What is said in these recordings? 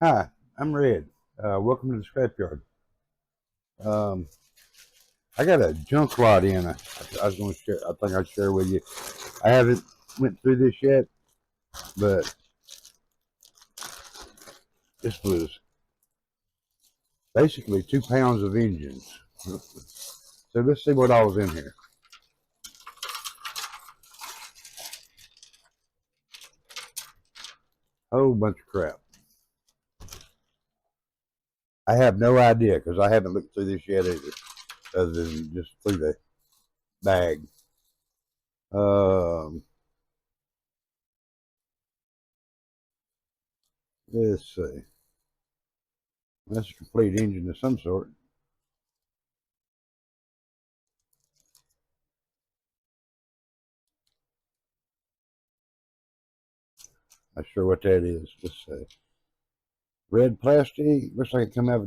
Hi, I'm Red. Welcome to the scrapyard. Um, I got a junk lot in. I was going to share. I think I'd share with you. I haven't went through this yet, but this was basically 2 pounds of engines. So let's see what all was in here. A whole bunch of crap. I have no idea because I haven't looked through this yet either, other than just through the bag. Um, let's see. That's a complete engine of some sort. Not sure what that is. Let's see. Red plastic. Looks like it come out of a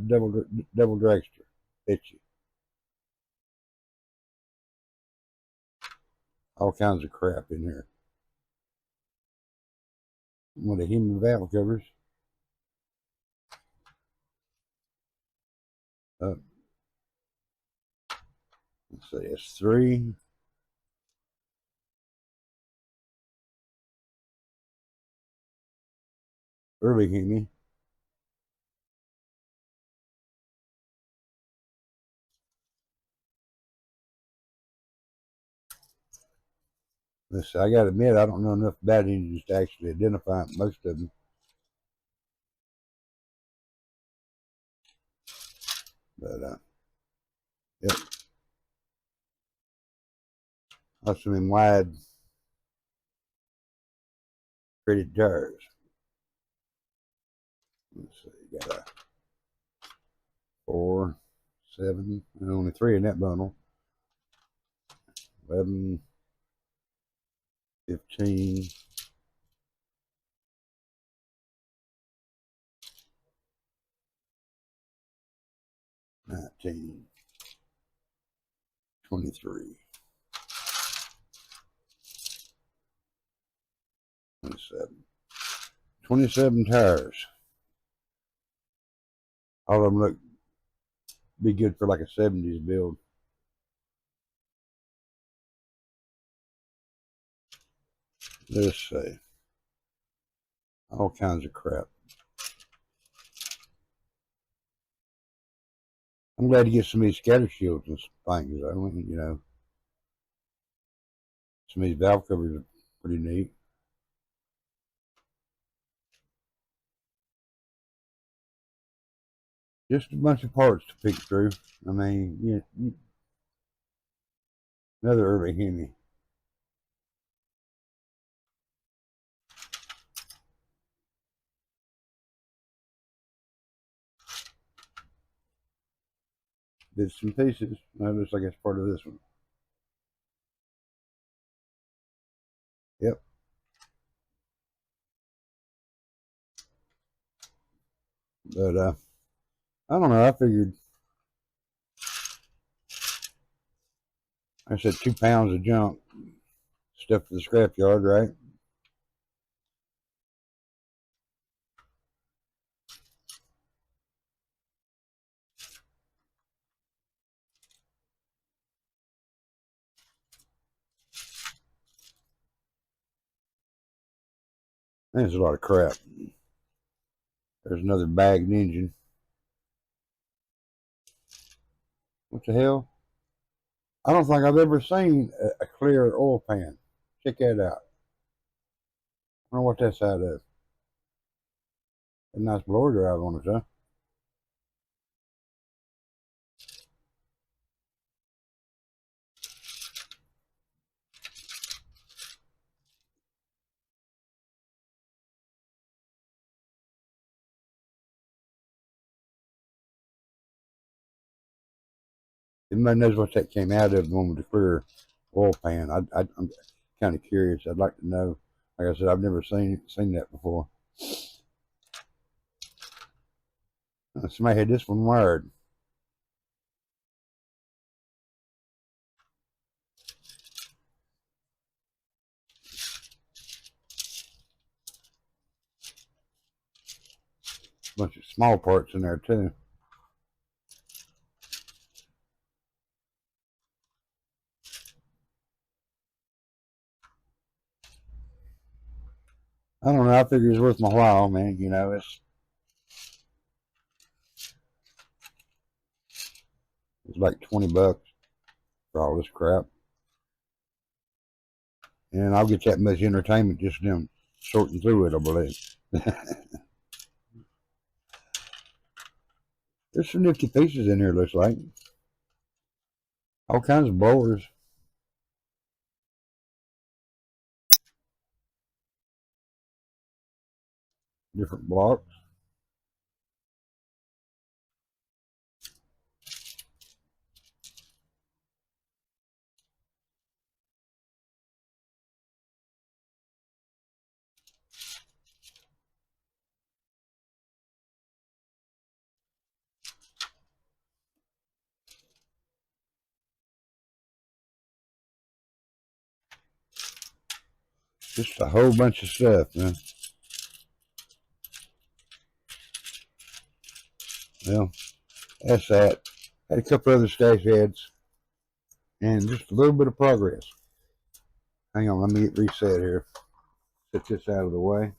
double dragster. Itchy. All kinds of crap in here. One of the human valve covers. Uh, let's see, it's three. Early Hemi. Let's see, I got to admit, I don't know enough about engines to actually identify most of them. But, yep. Also in wide treated tires. Let's see, got a 4, 7, and only 3 in that bundle. 11, 15, 19, 23, 27. 27 tires. All of them look be good for like a 70s build. Let's see. All kinds of crap. I'm glad to get some of these scatter shields and things. Some of these valve covers are pretty neat. Just a bunch of parts to pick through. I mean, another early Hemi. Bits and pieces. That looks like it's part of this one. Yep. But I don't know. I figured I said 2 pounds of junk stuff for the scrapyard, right? There's a lot of crap. There's another bagged engine. What the hell? I don't think I've ever seen a clear oil pan. Check that out. I don't know what that's out of. A nice blower drive on it, huh? Everybody knows what that came out of, the one with the clear oil pan. I'm kind of curious. I'd like to know. Like I said, I've never seen that before. Somebody had this one wired. a bunch of small parts in there too. I don't know. I figure it's worth my while, man. You know, it's like $20 for all this crap, and I'll get that much entertainment just them sorting through it, I believe. There's some nifty pieces in here. Looks like all kinds of blowers, different blocks. Just a whole bunch of stuff, man. Well, that's that. Had a couple other stash heads, and just a little bit of progress. Hang on, let me get reset here. Set this out of the way,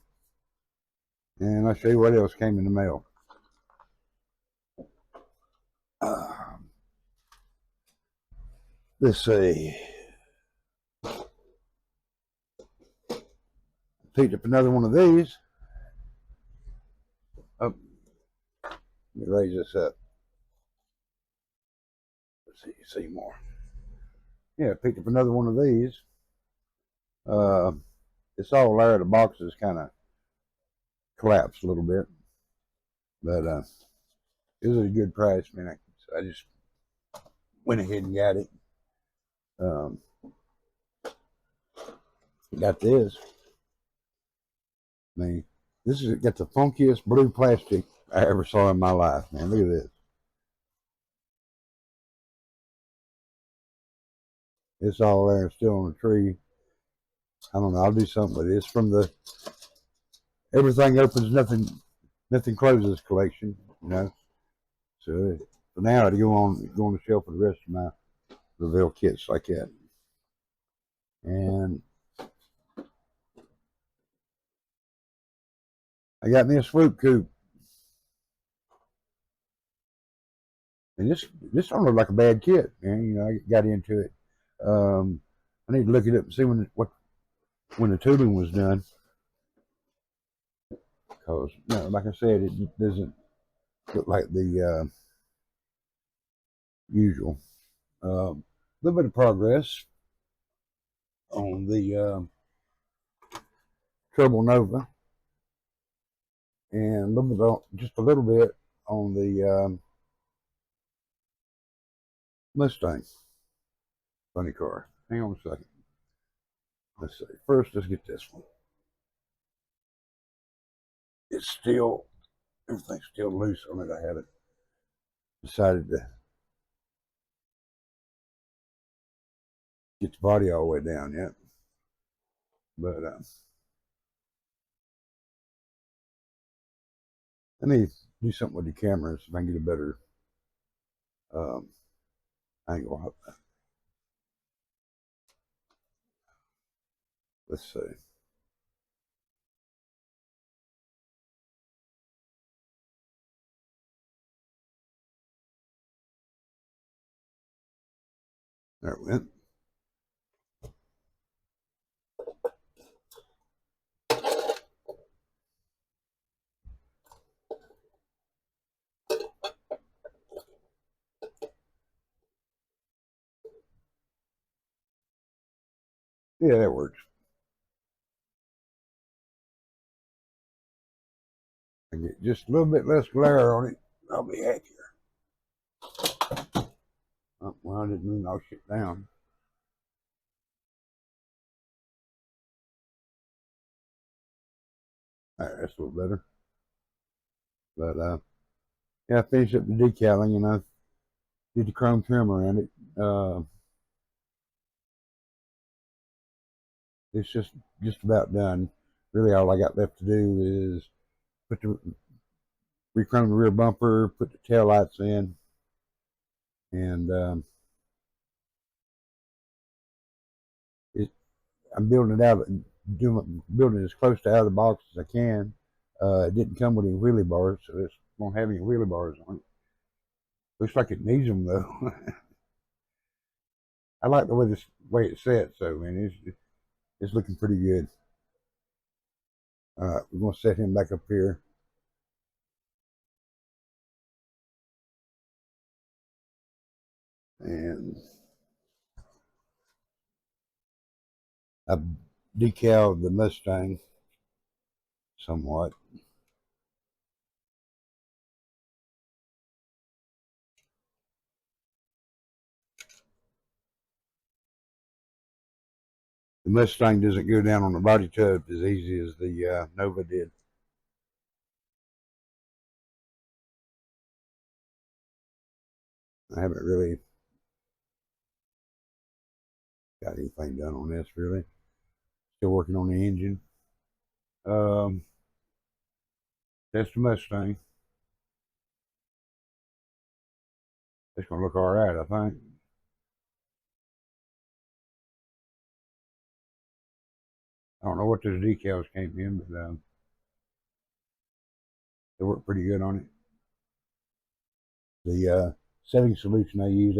and I'll show you what else came in the mail. Let's see. Picked up another one of these. Oh, let me raise this up. Let's see more. Yeah, picked up another one of these. It's all there. The boxes kind of collapsed a little bit, but it was a good price, man. I just went ahead and got it. Got this. I mean, this has got the funkiest blue plastic I ever saw in my life, man. Look at this. It's all there, still on the tree. I don't know. I'll do something with it. It's from the Everything Opens, Nothing Closes collection, you know. So for now, it'll go on the shelf for the rest of my Revell kits like that. And I got me a swoop coop. And this don't look like a bad kit, man. You know, I got into it. I need to look it up and see when the tubing was done. Because, you know, like I said, it doesn't look like the usual. A little bit of progress on the Trouble Nova, and a little bit just a little bit on the Mustang. Funny car. Hang on a second. Let's see. First, let's get this one. It's still, everything's still loose on it. I haven't decided to get the body all the way down yet. But let me do something with the cameras if I can get a better angle. Let's see. There it went. Yeah, that works. I get just a little bit less glare on it. I'll be happier. Oh, well, I didn't mean I'll shit down. All right, that's a little better. But yeah, I finished up the decaling and I did the chrome trim around it. It's just about done. Really, all I got left to do is put Re-chromed the rear bumper, put the tail lights in, and I'm building it out, building it as close to out of the box as I can. It didn't come with any wheelie bars, so it won't have any wheelie bars on it. Looks like it needs them though. I like the way it's set, so man, it's looking pretty good. All right, we're gonna set him back up here. And I decaled the Mustang somewhat. The Mustang doesn't go down on the body tub as easy as the Nova did. I haven't really got anything done on this really. Still working on the engine. That's the Mustang. It's gonna look all right, I think. I don't know what those decals came in, but they work pretty good on it. The setting solution I used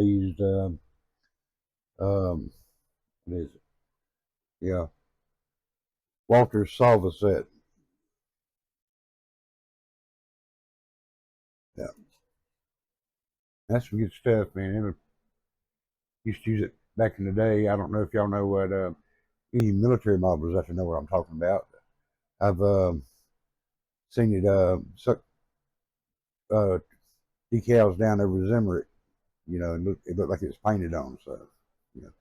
what is it? Yeah, Walter's Solvaset. Yeah, that's some good stuff, man. Used to use it back in the day. I don't know if y'all know what any military modelers have to know what I'm talking about. I've seen it suck uh, decals down over Zimmer. You know, it looked like it was painted on. So, you know,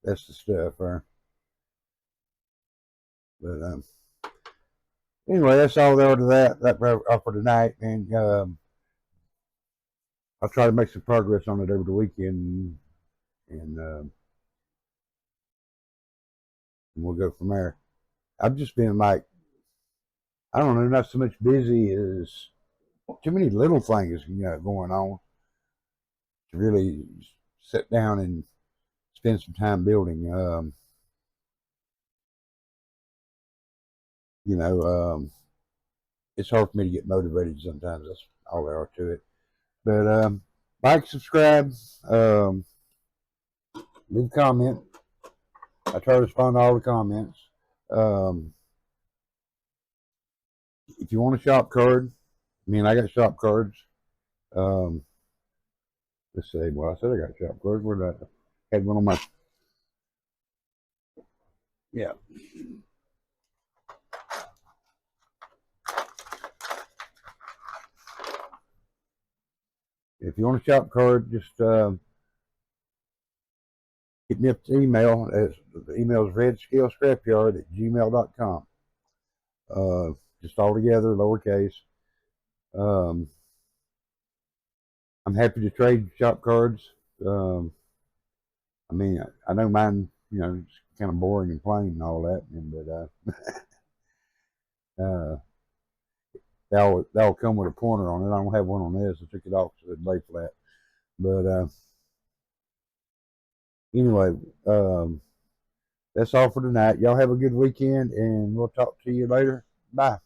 that's the stuff there. But anyway, that's all there to that for tonight. And I'll try to make some progress on it over the weekend, and we'll go from there. I've just been like, I don't know, not so much busy as too many little things, going on to really sit down and spend some time building. You know, it's hard for me to get motivated sometimes. That's all there are to it. But like, subscribe, leave a comment. I try to respond to all the comments. Um, if you want a shop card, I got shop cards. Um, let's see. Well, I said I got shop cards. Where did I had one on my? Yeah. If you want a shop card, just hit me up the email. The email is redscalescrapyard@gmail.com. Just all together, lowercase. Um, I'm happy to trade shop cards. Um, I know mine, it's kind of boring and plain and all that, but they'll come with a pointer on it. I don't have one on this. I took it off so it'd lay flat. But anyway, that's all for tonight. Y'all have a good weekend, and we'll talk to you later. Bye.